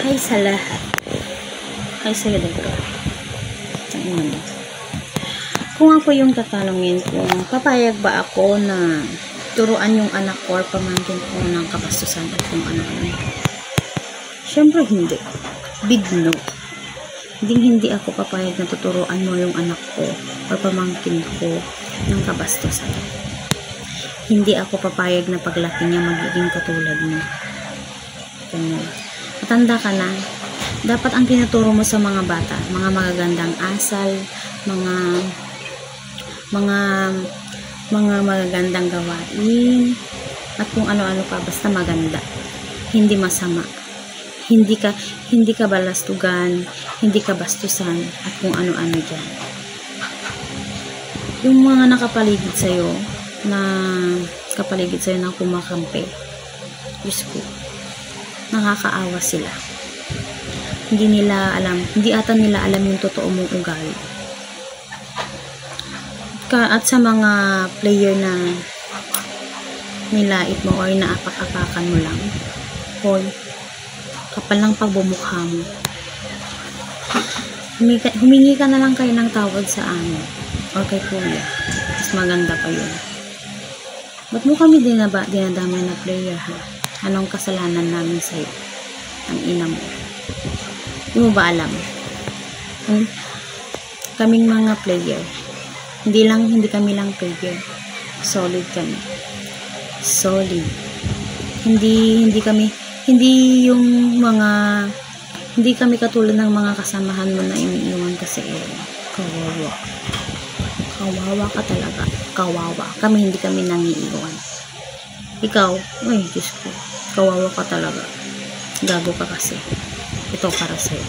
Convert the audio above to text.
Hi sa lahat. Hi sa'yo, Debra. Kung ako yung tatanungin kung papayag ba ako na turuan yung anak ko or pamangkin ko ng kabastusan at kung ano-ano. Siyempre hindi. Big no. Hindi ako papayag na tuturuan mo yung anak ko or pamangkin ko ng kabastusan. Hindi ako papayag na paglaki niya magiging katulad mo. Ganyan. Matanda ka na, dapat ang tinuturo mo sa mga bata, mga magagandang asal, mga magagandang gawain, at kung ano-ano pa, basta maganda. Hindi masama. Hindi ka balastugan, hindi ka bastusan, at kung ano-ano dyan. Yung mga nakapaligid sa'yo, na kumakampi, Diyos ko, nakakaawa sila. Hindi ata nila alam yung totoo mong ugali. At sa mga player na nilait mo or naapak-apakan mo lang, hoy, kapal lang pagbumukha mo. Humingi ka na lang kayo ng tawad sa amin or kay kuya. Mas maganda pa yun. Ba't mo kami dinadamay na player, ha? Anong kasalanan namin sa'yo? Ang ina mo. Hindi mo ba alam? Kaming mga player. Hindi kami lang player. Solid kami. Solid. Hindi kami katulad ng mga kasamahan mo na iniiwan kasi kawawa. Kawawa ka talaga. Kawawa. Hindi kami nangiiwan. Ikaw, ay, Diyos ko. Kawawa ka talaga. Gago ka kasi. Ito para sa'yo.